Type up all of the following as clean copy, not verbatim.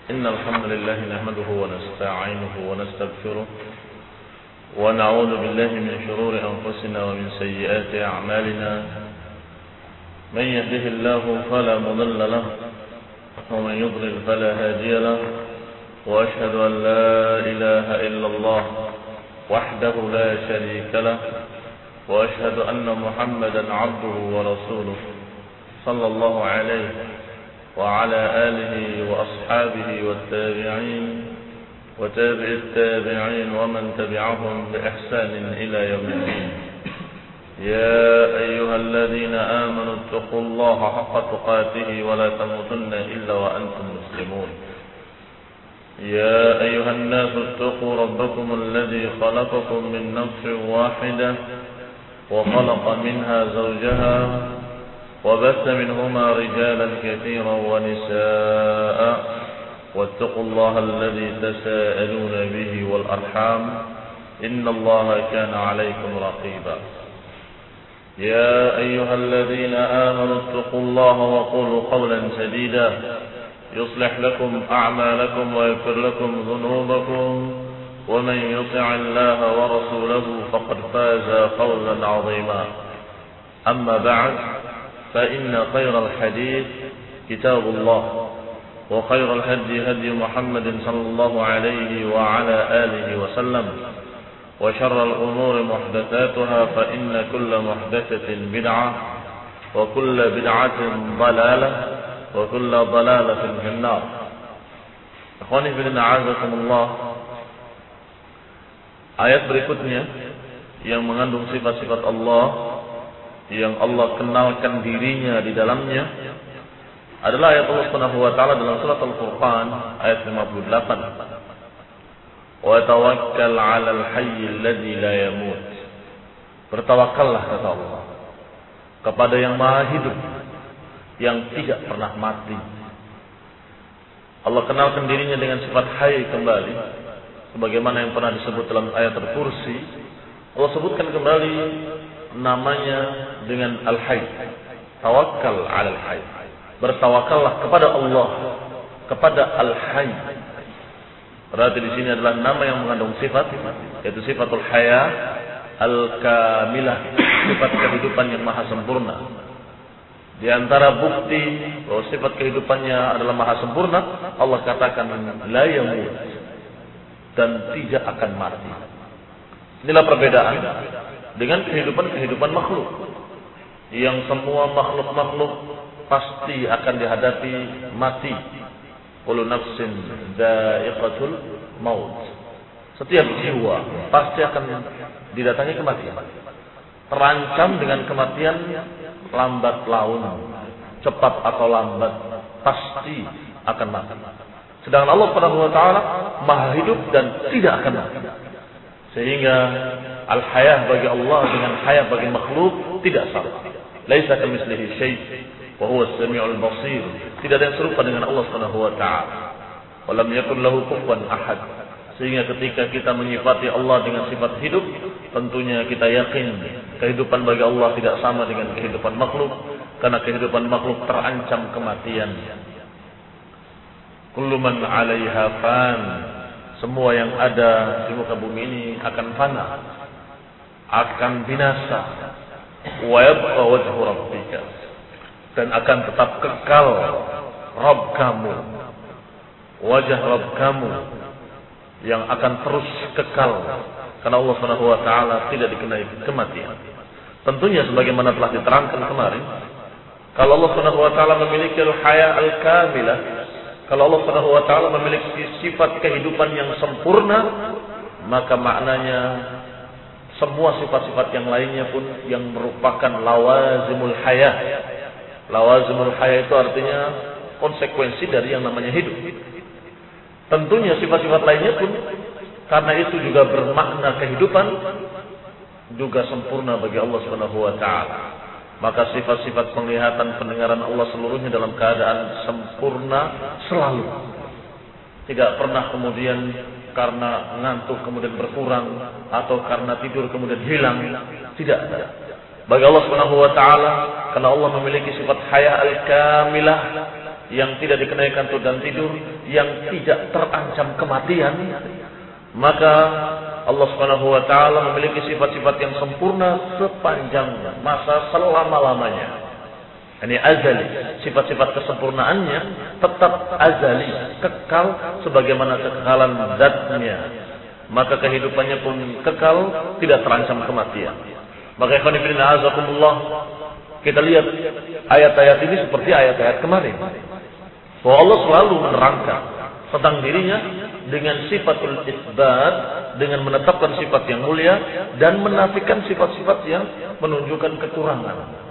إن الحمد لله نحمده ونستعينه ونستغفره ونعوذ بالله من شرور أنفسنا ومن سيئات أعمالنا من يهده الله فلا مضل له ومن يضلل فلا هادي له وأشهد أن لا إله إلا الله وحده لا شريك له وأشهد أن محمدا عبده ورسوله صلى الله عليه وعلى آله وأصحابه والتابعين وتابع التابعين ومن تبعهم بإحسان إلى يوم الدين. يا أيها الذين آمنوا اتقوا الله حق تقاته ولا تموتن إلا وأنتم مسلمون. يا أيها الناس اتقوا ربكم الذي خلقكم من نفس واحدة وخلق منها زوجها وبث منهما رجالا كثيرا ونساء واتقوا الله الذي تساءلون به والأرحام إن الله كان عليكم رقيبا. يا أيها الذين آمنوا اتقوا الله وقولوا قولا سديدا يصلح لكم أعمالكم ويغفر لكم ذنوبكم ومن يطع الله ورسوله فقد فاز فوزا عظيما. أما بعد فإن خير الحديث كتاب الله وخير الهدي هدي محمد صلى الله عليه وعلى آله وسلم وشر الأمور محدثاتها فإن كل محدثة بدعة وكل بدعة ضلالة وكل ضلالة في النار. Ikhwani fillah a'azakumullah. Ayat berikutnya yang mengandung sifat-sifat Allah yang Allah kenalkan dirinya di dalamnya adalah ayat Allah Subhanahu wa taala dalam surat Al-Furqan ayat 58. Wa tawakkal 'alal hayyil ladzi la yamut. Bertawakallah kata Allah kepada yang Maha Hidup yang tidak pernah mati. Allah kenalkan dirinya dengan sifat hayy kembali sebagaimana yang pernah disebut dalam ayat Al-Kursi. Allah sebutkan kembali namanya dengan Al-Hayy. Tawakkal 'alal Hayy. Bertawakallah kepada Allah, kepada Al-Hayy. Berarti di sini adalah nama yang mengandung sifat, yaitu sifatul haya al-kamilah, sifat kehidupan yang maha sempurna. Di antara bukti bahwa sifat kehidupannya adalah maha sempurna, Allah katakan la yamut, dan tidak akan mati. Inilah perbedaan dengan kehidupan makhluk, yang semua makhluk pasti akan dihadapi mati. Kullu nafsin dha'iqatul maut. Setiap jiwa pasti akan didatangi kematian. Terancam dengan kematian lambat laun, cepat atau lambat pasti akan mati. Sedangkan Allah Subhanahu wa taala Maha Hidup dan tidak akan mati. Sehingga al-hayah bagi Allah dengan hayah bagi makhluk tidak sama. Laisa kamitslihi syai' wa huwa as-sami'ul basir. Tidak ada yang serupa dengan Allah Subhanahu wa taala. Wa lam yakul lahu kufuwan ahad. Sehingga ketika kita menyifati Allah dengan sifat hidup, tentunya kita yakin kehidupan bagi Allah tidak sama dengan kehidupan makhluk, karena kehidupan makhluk terancam kematian. Kullu man 'alaiha fan. Semua yang ada di muka bumi ini akan fana, akan binasa. Wa yabqa wajhu rabbika. Dan akan tetap kekal Rabb kamu, wajah Rabb kamu yang akan terus kekal, karena Allah Subhanahu wa taala tidak dikenai kematian. Tentunya sebagaimana telah diterangkan kemarin, kalau Allah Subhanahu wa taala memiliki al-haya al-kamilah, kalau Allah Subhanahu wa taala memiliki sifat kehidupan yang sempurna, maka maknanya semua sifat-sifat yang lainnya pun yang merupakan lawazimul haya. Lawazimul haya itu artinya konsekuensi dari yang namanya hidup. Tentunya sifat-sifat lainnya pun karena itu juga bermakna kehidupan, juga sempurna bagi Allah Subhanahu wa taala. Maka sifat-sifat penglihatan, pendengaran Allah seluruhnya dalam keadaan sempurna selalu. Tidak pernah kemudian karena ngantuk kemudian berkurang, atau karena tidur kemudian hilang. Tidak ada. Bagi Allah Subhanahu wa taala, karena Allah memiliki sifat haya al-kamilah yang tidak dikenai kantuk dan tidur, yang tidak terancam kematian, maka Allah Subhanahu wa taala memiliki sifat-sifat yang sempurna sepanjang masa selama-lamanya. Ini azali, sifat-sifat kesempurnaannya tetap azali, kekal sebagaimana kekekalan zatnya. Maka kehidupannya pun kekal, tidak terancam kematian. Maka ikhwan fillah azakumullah, kita lihat ayat-ayat ini seperti ayat-ayat kemarin. Bahwa Allah selalu menerangkan tentang dirinya dengan sifatul isbat, dengan menetapkan sifat yang mulia dan menafikan sifat-sifat yang menunjukkan kekurangan.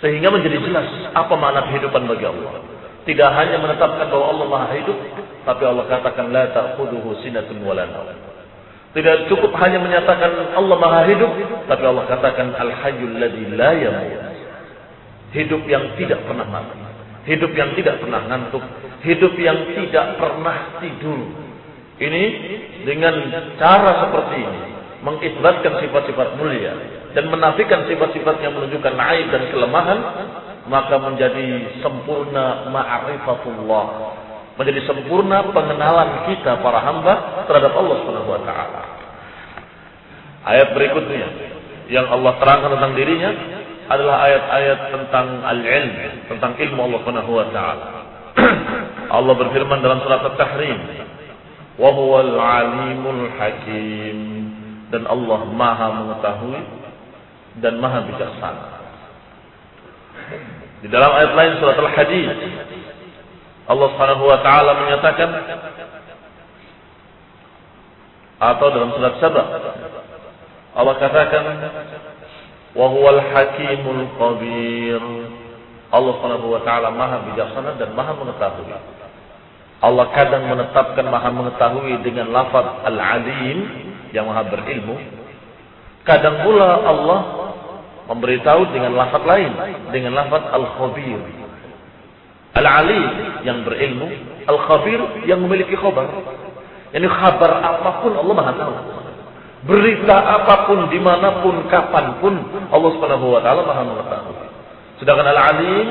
Sehingga menjadi jelas apa makna kehidupan bagi Allah. Tidak hanya menetapkan bahwa Allah Maha hidup, tapi Allah katakan la ta'khudhuhu sinatun wa la nawm. Tidak cukup hanya menyatakan Allah Maha hidup, tapi Allah katakan al-hayyul ladzi la yamut. Hidup yang tidak pernah mati, hidup yang tidak pernah ngantuk, hidup yang tidak pernah tidur. Ini dengan cara seperti ini mengisbatkan sifat-sifat mulia dan menafikan sifat-sifat yang menunjukkan aib dan kelemahan, maka menjadi sempurna ma'rifatullah, menjadi sempurna pengenalan kita para hamba terhadap Allah Subhanahu wa taala. Ayat berikutnya yang Allah terangkan tentang dirinya adalah ayat-ayat tentang al-ilm, tentang ilmu Allah Subhanahu wa taala. Allah berfirman dalam surat At-Tahrim, "Wa huwal alimul hakim." Dan Allah Maha mengetahui dan Maha bijaksana. Di dalam ayat lain surat Al-Hadid, Allah Subhanahu wa taala menyatakan, atau dalam surat Saba Allah katakan, wa huwal hakimul khabir. Allah Subhanahu wa taala Maha bijaksana dan Maha mengetahui. Allah kadang menetapkan Maha mengetahui dengan lafaz Al-Alim yang Maha berilmu. Kadang pula Allah memberitahu dengan lafaz lain, dengan lafaz Al-Khabir. Al-Alim yang berilmu, Al-Khabir yang memiliki khabar. Yani khabar apapun Allah Maha tahu. Berita apapun, dimanapun, kapanpun, Allah Subhanahu wa taala Maha mengetahui. Sedangkan Al-Alim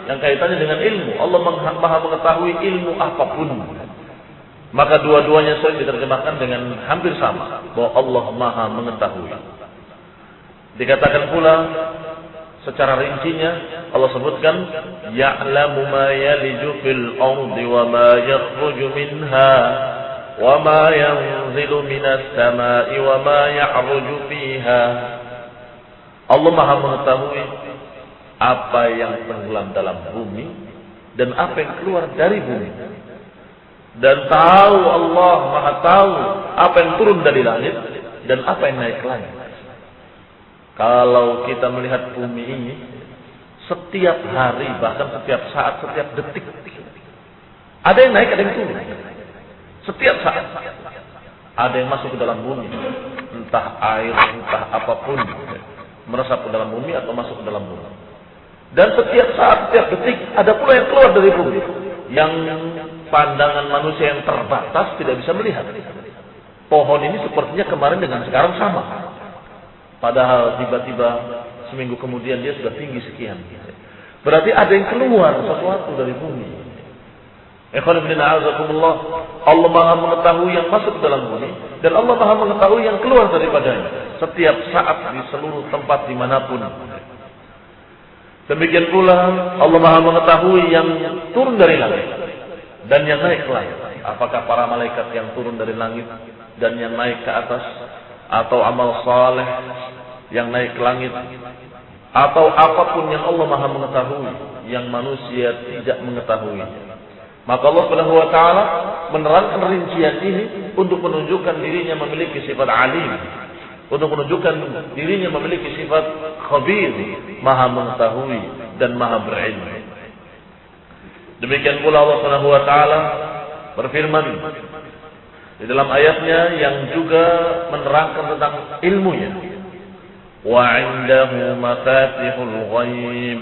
yang kaitannya dengan ilmu, Allah Maha mengetahui ilmu apapun. Maka dua-duanya sering diterjemahkan dengan hampir sama, bahwa Allah Maha mengetahui. Dikatakan pula secara rincinya Allah sebutkan, ya'lamu ma yaliju fil ardi wa ma yakhruju minha wa ma yanzilu minas sama'i wa ma ya'ruju fiha. Allah Maha mengetahui apa yang tenggelam dalam bumi dan apa yang keluar dari bumi. Dan tahu Allah Maha tahu apa yang turun dari langit dan apa yang naik ke langit. Kalau kita melihat bumi ini, setiap hari, bahkan setiap saat, setiap detik, ada yang naik, ada yang turun. Setiap saat ada yang masuk ke dalam bumi, entah air, entah apapun, meresap ke dalam bumi atau masuk ke dalam bumi. Dan setiap saat, setiap detik ada pula yang keluar dari bumi, yang pandangan manusia yang terbatas tidak bisa melihat. Pohon ini sepertinya kemarin dengan sekarang sama, padahal tiba-tiba seminggu kemudian dia sudah tinggi sekian. Berarti ada yang keluar sesuatu dari bumi. Ikhwan fillah azakumullah, Allah Maha mengetahui yang masuk ke dalam bumi dan Allah Maha mengetahui yang keluar daripadanya setiap saat di seluruh tempat dimanapun. Demikian pula Allah Maha mengetahui yang turun dari langit dan yang naik ke langit. Apakah para malaikat yang turun dari langit dan yang naik ke atas, atau amal saleh yang naik ke langit, atau apapun yang Allah Maha mengetahui yang manusia tidak mengetahui. Maka Allah Subhanahu wa taala menerangkan rincian ini untuk menunjukkan dirinya memiliki sifat alim, untuk menunjukkan dirinya memiliki sifat khabir, Maha mengetahui dan Maha berilmu. Demikian pula Allah Subhanahu wa taala berfirman di dalam ayatnya yang juga menerangkan tentang ilmunya. Wa 'indahu mafatihul ghaib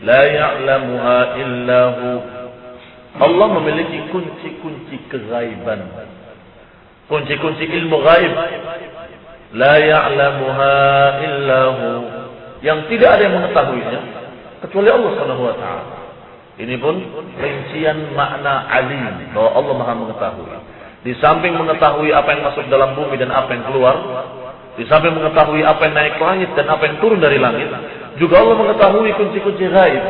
la ya'lamuha illa hu. Allah memiliki kunci-kunci kegaiban, kunci-kunci ilmu gaib. La ya'lamuha illa hu, yang tidak ada yang mengetahuinya kecuali Allah Subhanahu wa taala. Ini pun rincian makna alim, bahwa Allah Maha mengetahui. Di samping mengetahui apa yang masuk dalam bumi dan apa yang keluar, di samping mengetahui apa yang naik ke langit dan apa yang turun dari langit, juga Allah mengetahui kunci-kunci gaib.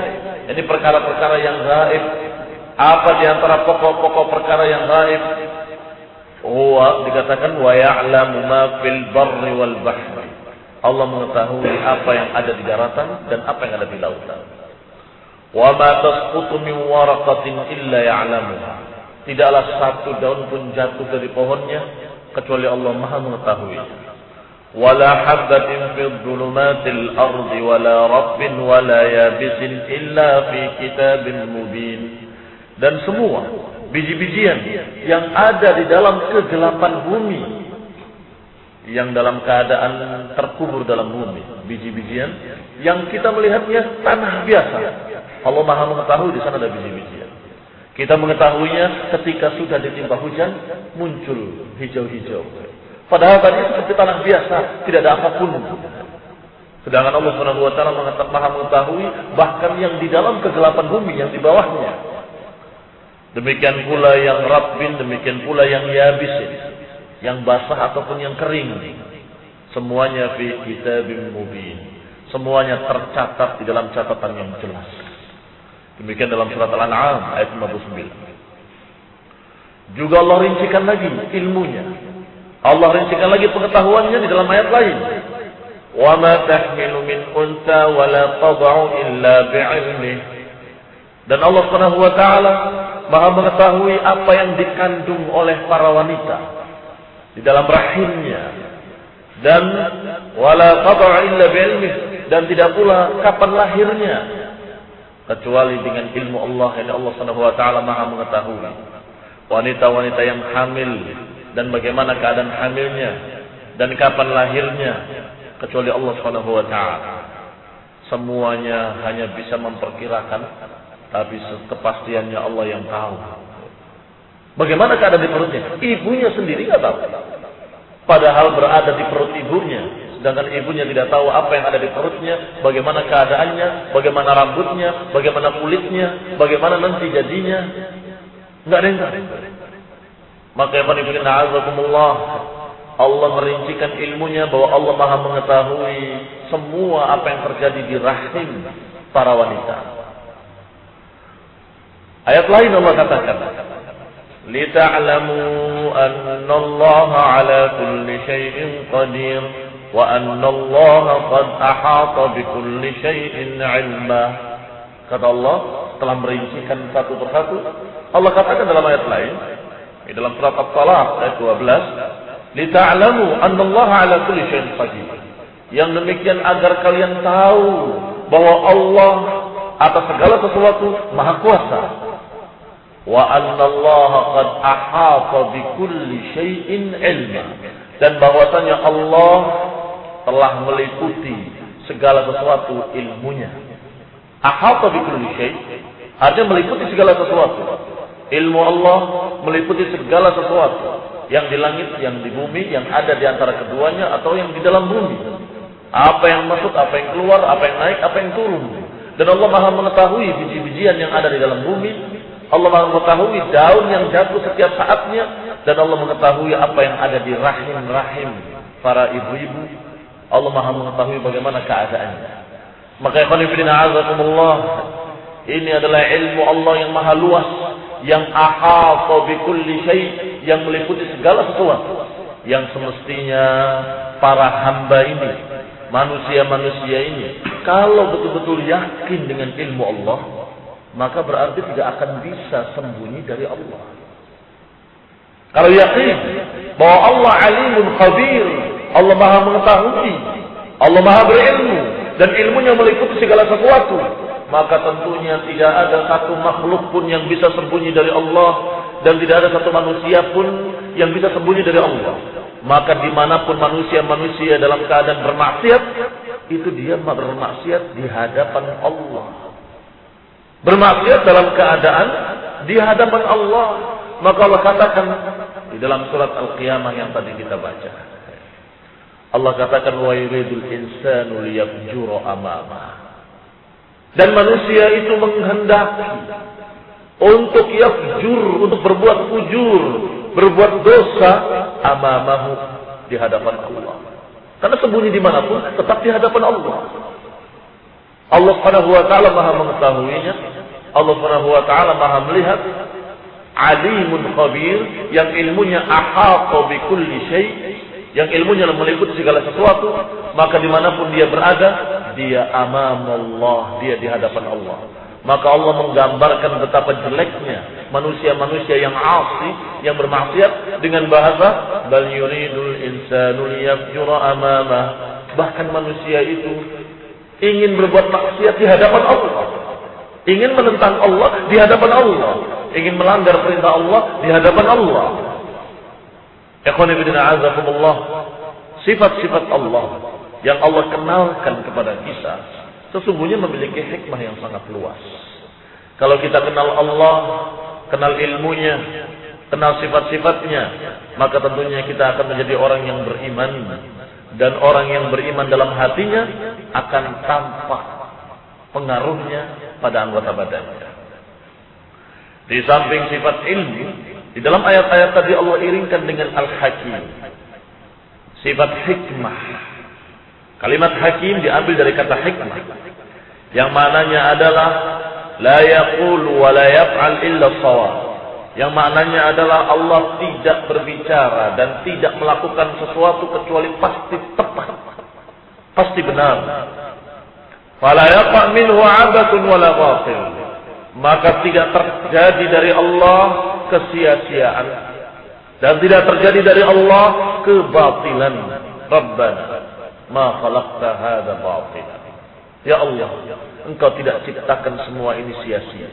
Ini perkara-perkara yang gaib. Apa di antara pokok-pokok perkara yang gaib? Dikatakan wa ya'lamu ma fil barri wal bahri. Allah mengetahui apa yang ada di daratan dan apa yang ada di lautan. Wa ma tasqutu min waraqatin illa ya'lamuha. Tidaklah satu daun pun jatuh dari pohonnya kecuali Allah Maha mengetahui. Wala habatin fil dhulumatil ardi wala rabbin wala yabisin illa fi kitabin mubin. Dan semua biji-bijian yang ada di dalam kegelapan bumi, yang dalam keadaan terkubur dalam bumi, biji-bijian yang kita melihatnya tanah biasa, Allah Maha mengetahui di sana ada biji-bijian. Kita mengetahuinya ketika sudah ditimpa hujan, muncul hijau-hijau. Padahal tadi seperti tanah biasa, tidak ada apapun. Sedangkan Allah Subhanahu wa taala Maha mengetahui bahkan yang di dalam kegelapan bumi, yang di bawahnya. Demikian pula yang rabbin, demikian pula yang yabisin, yang basah ataupun yang kering. Semuanya fi kitabim mubin. Semuanya tercatat di dalam catatan yang jelas. Demikian dalam surat Al-An'am ayat 59. Juga Allah rincikan lagi ilmunya. Allah rincikan lagi pengetahuannya di dalam ayat lain. Wa ma tahmilu min unsa wa la tad'u illa bi'ilmih. Dan Allah Subhanahu wa taala Maha mengetahui apa yang dikandung oleh para wanita di dalam rahimnya. Dan wala tad'u illa bi'ilmih, dan tidak pula kapan lahirnya kecuali dengan ilmu Allah. Yang Allah Subhanahu wa taala Maha mengetahui wanita-wanita yang hamil dan bagaimana keadaan hamilnya dan kapan lahirnya kecuali Allah Subhanahu wa taala. Semuanya hanya bisa memperkirakan, tapi kepastiannya Allah yang tahu. Bagaimana keadaan di perutnya? Ibunya sendiri nggak tahu. Padahal berada di perut ibunya, sedangkan ibunya tidak tahu apa yang ada di perutnya, bagaimana keadaannya, bagaimana rambutnya, bagaimana kulitnya, bagaimana nanti jadinya. Nggak ada yang tahu. Maka Allah merincikan ilmunya bahwa Allah Maha mengetahui semua apa yang terjadi di rahim para wanita. Ayat lain Allah katakan, "Lita'lamu anna Allah 'ala kulli syai'in qadir wa anna Allah qad ahata bi kulli syai'in 'ilma." Kata Allah telah merincikan satu persatu. Allah katakan dalam ayat lain, di dalam surat At-Talaq ayat 12, "Lita'lamu anna Allah 'ala kulli syai'in qadir." Yang demikian agar kalian tahu bahwa Allah atas segala sesuatu Maha Kuasa. Wa anna Allah qad ahata bi kulli syai'in 'ilma, dan bahwasanya Allah telah meliputi segala sesuatu ilmunya. Ahata bi kulli syai' artinya meliputi segala sesuatu. Ilmu Allah meliputi segala sesuatu yang di langit, yang di bumi, yang ada di antara keduanya atau yang di dalam bumi. Apa yang masuk, apa yang keluar, apa yang naik, apa yang turun. Dan Allah Maha mengetahui biji-bijian yang ada di dalam bumi. Allah Maha mengetahui daun yang jatuh setiap saatnya, dan Allah mengetahui apa yang ada di rahim-rahim para ibu-ibu. Allah Maha mengetahui bagaimana keadaannya. Maka ini adalah ilmu Allah yang maha luas, yang ahata bi kulli syai', yang meliputi segala sesuatu, yang semestinya para hamba ini, manusia-manusia ini, kalau betul-betul yakin dengan ilmu Allah, maka berarti tidak akan bisa sembunyi dari Allah. Kalau yakin bahwa Allah alimun khabir, Allah Maha mengetahui, Allah Maha berilmu, dan ilmunya meliputi segala sesuatu, maka tentunya tidak ada satu makhluk pun yang bisa sembunyi dari Allah, dan tidak ada satu manusia pun yang bisa sembunyi dari Allah. Maka dimanapun manusia-manusia dalam keadaan bermaksiat, itu dia bermaksiat di hadapan Allah. Bermaksiat dalam keadaan di hadapan Allah. Maka Allah katakan di dalam surat Al-Qiyamah yang tadi kita baca, Allah katakan, wa yuridul insanu liyafjura amama. Dan manusia itu menghendaki untuk yafjur, untuk berbuat fujur, berbuat dosa amamahu, di hadapan Allah. Karena sembunyi dimanapun tetap di hadapan Allah. Allah Subhanahu wa taala Maha mengetahuinya. Allah Subhanahu wa taala Maha melihat. Alimun khabir, yang ilmunya ahata bi kulli syai', yang ilmunya meliputi segala sesuatu, maka dimanapun dia berada, dia amam Allah, dia di hadapan Allah. Maka Allah menggambarkan betapa jeleknya manusia-manusia yang asi, yang bermaksiat dengan bahasa bal yuridul insanu liyafjura amamah. Bahkan manusia itu ingin berbuat maksiat di hadapan Allah, ingin menentang Allah di hadapan Allah, ingin melanggar perintah Allah di hadapan Allah. Ikhwan fillah azakumullah, sifat-sifat Allah yang Allah kenalkan kepada kita sesungguhnya memiliki hikmah yang sangat luas. Kalau kita kenal Allah, kenal ilmunya, kenal sifat-sifatnya, maka tentunya kita akan menjadi orang yang beriman. Dan orang yang beriman dalam hatinya akan tampak pengaruhnya pada anggota badannya. Di samping sifat ilmu, di dalam ayat-ayat tadi Allah iringkan dengan Al-Hakim, sifat hikmah. Kalimat hakim diambil dari kata hikmah, yang maknanya adalah la yaqulu wa la yaf'al illa shawab. Yang maknanya adalah Allah tidak berbicara dan tidak melakukan sesuatu kecuali pasti tepat, pasti benar. Fala yaqa' minhu 'abatun wala batil. Maka tidak terjadi dari Allah kesia-siaan dan tidak terjadi dari Allah kebatilan. Rabbana ma khalaqta hadza batilan. Ya Allah, Engkau tidak ciptakan semua ini sia-sia.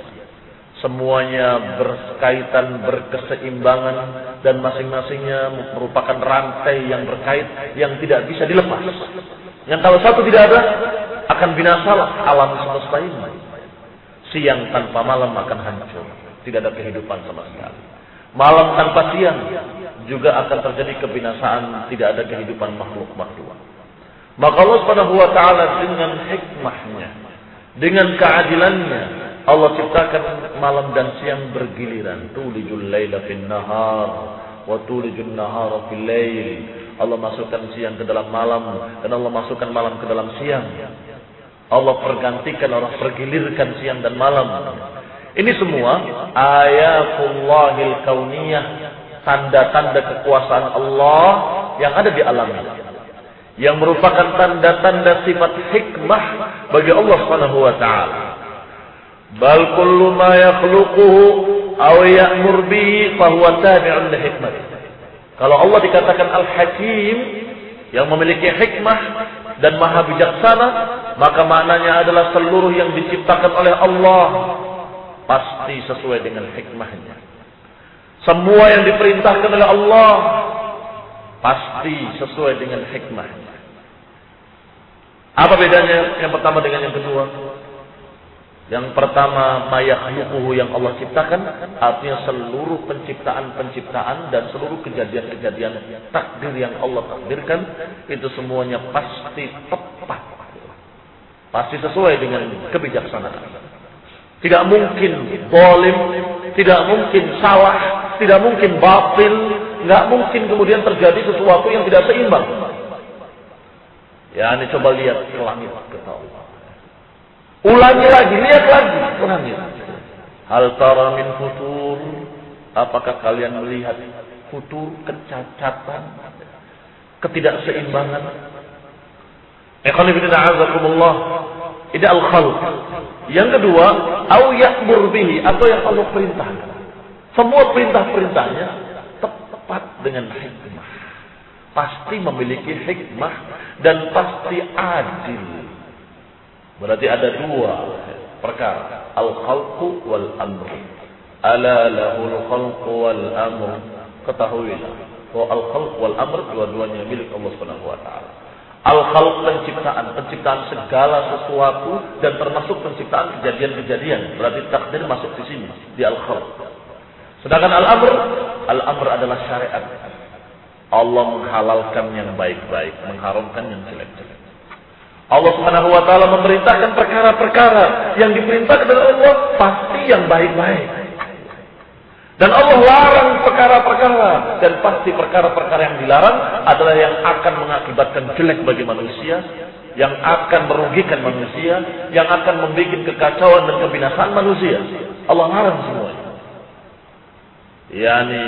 Semuanya berkaitan, berkeseimbangan, dan masing-masingnya merupakan rantai yang berkait yang tidak bisa dilepas. Yang kalau satu tidak ada, akan binasalah alam semesta ini. Siang tanpa malam akan hancur, tidak ada kehidupan sama sekali. Malam tanpa siang juga akan terjadi kebinasaan, tidak ada kehidupan makhluk-makhluk. Maka Allah Subhanahu wa taala dengan hikmahnya, dengan keadilannya, Allah ciptakan malam dan siang bergiliran. Tulijul laila fin nahar wa tulijun nahara fil lail. Allah masukkan siang ke dalam malam dan Allah masukkan malam ke dalam siang. Allah pergantikan, Allah pergilirkan siang dan malam. Ini semua ayatullahil kauniyah, tanda-tanda kekuasaan Allah yang ada di alam ini, yang merupakan tanda-tanda sifat hikmah bagi Allah Subhanahu wa taala. Bal kullu ma yakhluquhu aw ya'mur bihi fa huwa tabi'un li hikmah. Kalau Allah dikatakan Al-Hakim, yang memiliki hikmah dan maha bijaksana, maka maknanya adalah seluruh yang diciptakan oleh Allah pasti sesuai dengan hikmahnya. Semua yang diperintahkan oleh Allah pasti sesuai dengan hikmahnya. Apa bedanya yang pertama dengan yang kedua? Yang pertama, mayakhluquhu, yang Allah ciptakan, artinya seluruh penciptaan-penciptaan dan seluruh kejadian-kejadian takdir yang Allah takdirkan, itu semuanya pasti tepat. Pasti sesuai dengan kebijaksanaan. Tidak mungkin zalim, tidak mungkin salah, tidak mungkin batil, nggak mungkin kemudian terjadi sesuatu yang tidak seimbang. Ya, ini coba lihat ke langit, kata Allah. Ulangi lagi, lihat lagi, ulangi. Hal tara min futur, apakah kalian melihat futur, kecacatan, ketidakseimbangan? Ikhwan fillah azakumullah. Ini al-khalq. Yang kedua, au ya'mur bihi, atau yang Allah perintahkan. Semua perintah-perintahnya tepat dengan hikmah. Pasti memiliki hikmah dan pasti adil. Berarti ada dua perkara, al-khalqu wal amr. Ala lahul khalqu wal amr. Ketahuilah bahwa al-khalq wal amr dua-duanya milik Allah Subhanahu wa taala. Al-khalq penciptaan segala sesuatu dan termasuk penciptaan kejadian-kejadian. Berarti takdir masuk di sini, di al-khalq. Sedangkan al-amr adalah syariat. Allah menghalalkan yang baik-baik, mengharamkan yang jelek-jelek. Allah Subhanahu wa taala memerintahkan perkara-perkara yang diperintahkan oleh Allah pasti yang baik-baik. Dan Allah larang perkara-perkara, dan pasti perkara-perkara yang dilarang adalah yang akan mengakibatkan jelek bagi manusia, yang akan merugikan manusia, yang akan membuat kekacauan dan kebinasaan manusia. Allah larang semuanya. Yani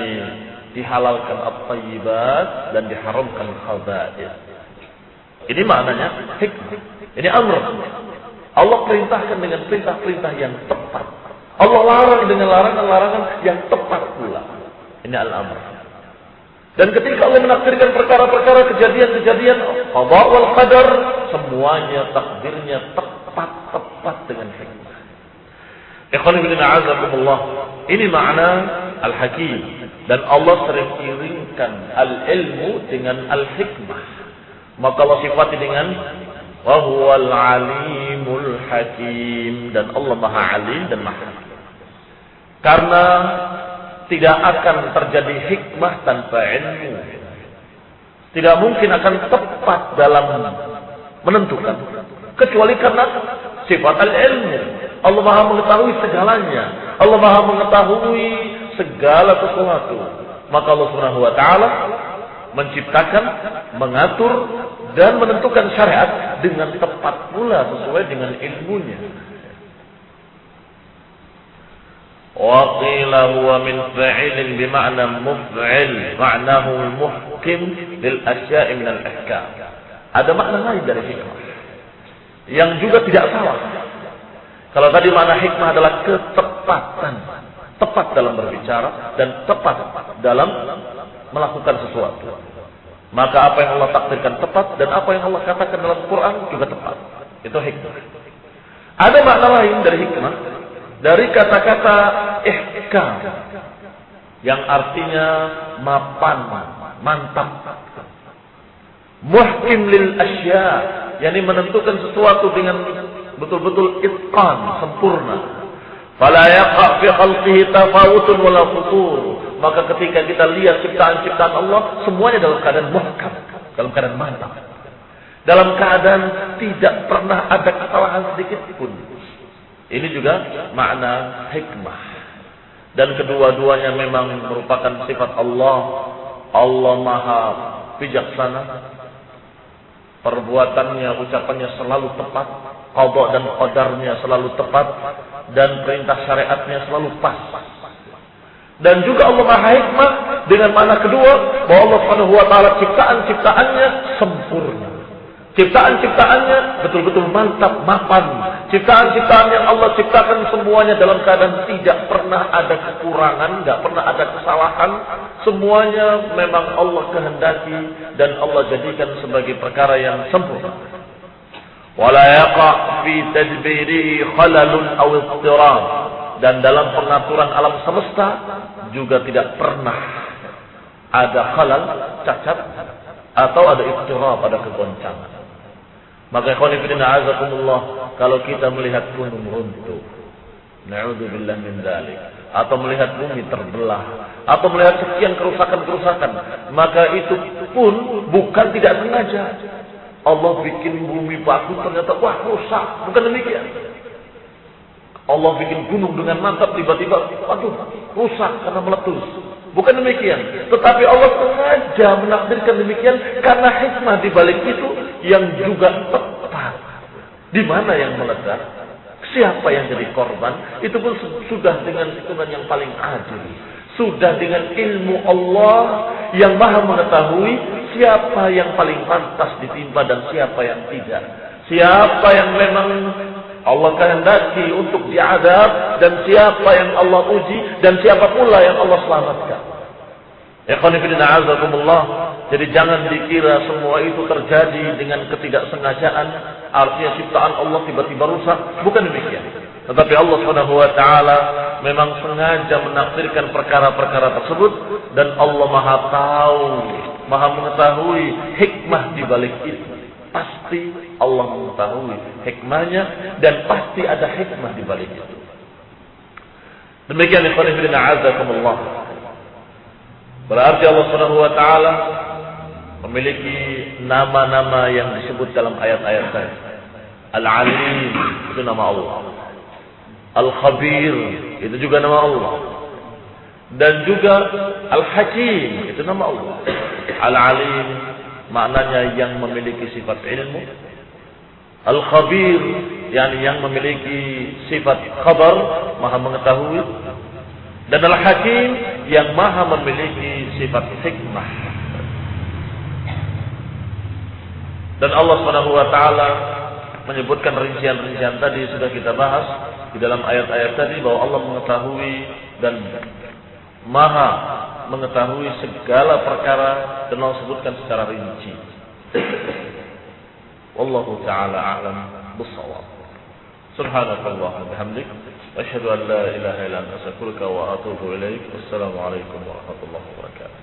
dihalalkan at-thayyibat dan diharamkan khaba'ith. Ini maknanya hikmah. Ini amr. Allah perintahkan dengan perintah-perintah yang tepat. Allah larang dengan larangan-larangan yang tepat pula. Ini al-amr. Dan ketika Allah menakdirkan perkara-perkara, kejadian-kejadian qada wal qadar, semuanya takdirnya tepat dengan hikmah. Ikhwan fillah a'azakumullah. Ini makna al-hakim, dan Allah sering iringkan al-ilmu dengan al-hikmah. Maka Allah sifati dengan wa huwal alimul hakim, dan Allah Maha Alim dan Maha Hakim. Karena tidak akan terjadi hikmah tanpa ilmu. Tidak mungkin akan tepat dalam menentukan kecuali karena sifat al-ilmu. Allah Maha mengetahui segalanya. Allah Maha mengetahui segala sesuatu. Maka Allah Subhanahu wa taala menciptakan, mengatur dan menentukan syariat dengan tepat pula sesuai dengan ilmunya. Wa qila huwa min fa'ilin bi ma'na muf'il, ma'nahu al-muhkim lil asya'i min al-ahkam. Ada makna lain dari hikmah yang juga tidak salah. Kalau tadi makna hikmah adalah ketepatan, tepat dalam berbicara dan tepat dalam melakukan sesuatu. Maka apa yang Allah takdirkan tepat, dan apa yang Allah katakan dalam Quran juga tepat. Itu hikmah. Ada makna lain dari hikmah, dari kata-kata ihkam, yang artinya mapan, mantap. Muhkim lil asya, yakni menentukan sesuatu dengan betul-betul itqan, sempurna. Fala yaqa fi khalqihi tafawutun wala futur. Maka ketika kita lihat ciptaan-ciptaan Allah, semuanya dalam keadaan muhkam, dalam keadaan mantap, dalam keadaan tidak pernah ada kesalahan sedikit pun. Ini juga makna hikmah. Dan kedua-duanya memang merupakan sifat Allah. Allah Maha bijaksana. Perbuatannya, ucapannya selalu tepat. Qada dan qadarnya selalu tepat. Dan perintah syariatnya selalu pas. Dan juga Allah Maha Hikmah dengan makna kedua, bahwa Allah Subhanahu wa taala ciptaan-ciptaannya sempurna. Ciptaan-ciptaannya betul-betul mantap, mapan. Ciptaan-ciptaan yang Allah ciptakan semuanya dalam keadaan tidak pernah ada kekurangan, tidak pernah ada kesalahan. Semuanya memang Allah kehendaki dan Allah jadikan sebagai perkara yang sempurna. Wala yaqa fi tadbirihi khalalun aw ittirab. Dan dalam pengaturan alam semesta juga tidak pernah ada khalal, cacat, atau ada ittirab, ada kegoncangan. Maka ikhwan fillah a'azakumullah, kalau kita melihat gunung runtuh, na'udzubillah min dzalik, atau melihat bumi terbelah, atau melihat sekian kerusakan-kerusakan, maka itu pun bukan tidak sengaja. Allah bikin bumi bagus, ternyata wah rusak, bukan demikian. Allah bikin gunung dengan mantap, tiba-tiba aduh rusak karena meletus. Bukan demikian. Tetapi Allah sengaja menakdirkan demikian karena hikmah di balik itu yang juga tepat. Di mana yang meledak? Siapa yang jadi korban? Itu pun sudah dengan hitungan yang paling adil. Sudah dengan ilmu Allah yang Maha mengetahui siapa yang paling pantas ditimpa dan siapa yang tidak. Siapa yang memang Allah kehendaki untuk diazab, dan siapa yang Allah uji, dan siapa pula yang Allah selamatkan. Ikhwan fillah a'azakumullah. Jadi jangan dikira semua itu terjadi dengan ketidaksengajaan, artinya ciptaan Allah tiba-tiba rusak. Bukan demikian. Tetapi Allah Subhanahu wa taala memang sengaja menakdirkan perkara-perkara tersebut, dan Allah Maha tahu, Maha mengetahui hikmah di balik itu. Pasti Allah mengetahui hikmahnya, dan pasti ada hikmah di balik itu. Demikian ikhwan fillah a'azakumullah. Berarti Allah Subhanahu wa taala memiliki nama-nama yang disebut dalam ayat-ayat tadi. Al-Alim itu nama Allah. Al-Khabir itu juga nama Allah. Dan juga Al-Hakim itu nama Allah. Al-Alim maknanya yang memiliki sifat ilmu. Al-Khabir yang memiliki sifat khabar, maha mengetahui. Dan Al-Hakim yang maha memiliki sifat hikmah. Dan Allah Subhanahu wa taala menyebutkan rincian-rincian tadi sudah kita bahas di dalam ayat-ayat tadi bahwa Allah mengetahui dan maha mengetahui segala perkara dan Allah sebutkan secara rinci. Wallahu taala a'lam bis-shawab. Subhanakallahumma wa bihamdik asyhadu an la ilaha illa anta astaghfiruka wa atubu ilaik. Wassalamu alaikum warahmatullahi wabarakatuh.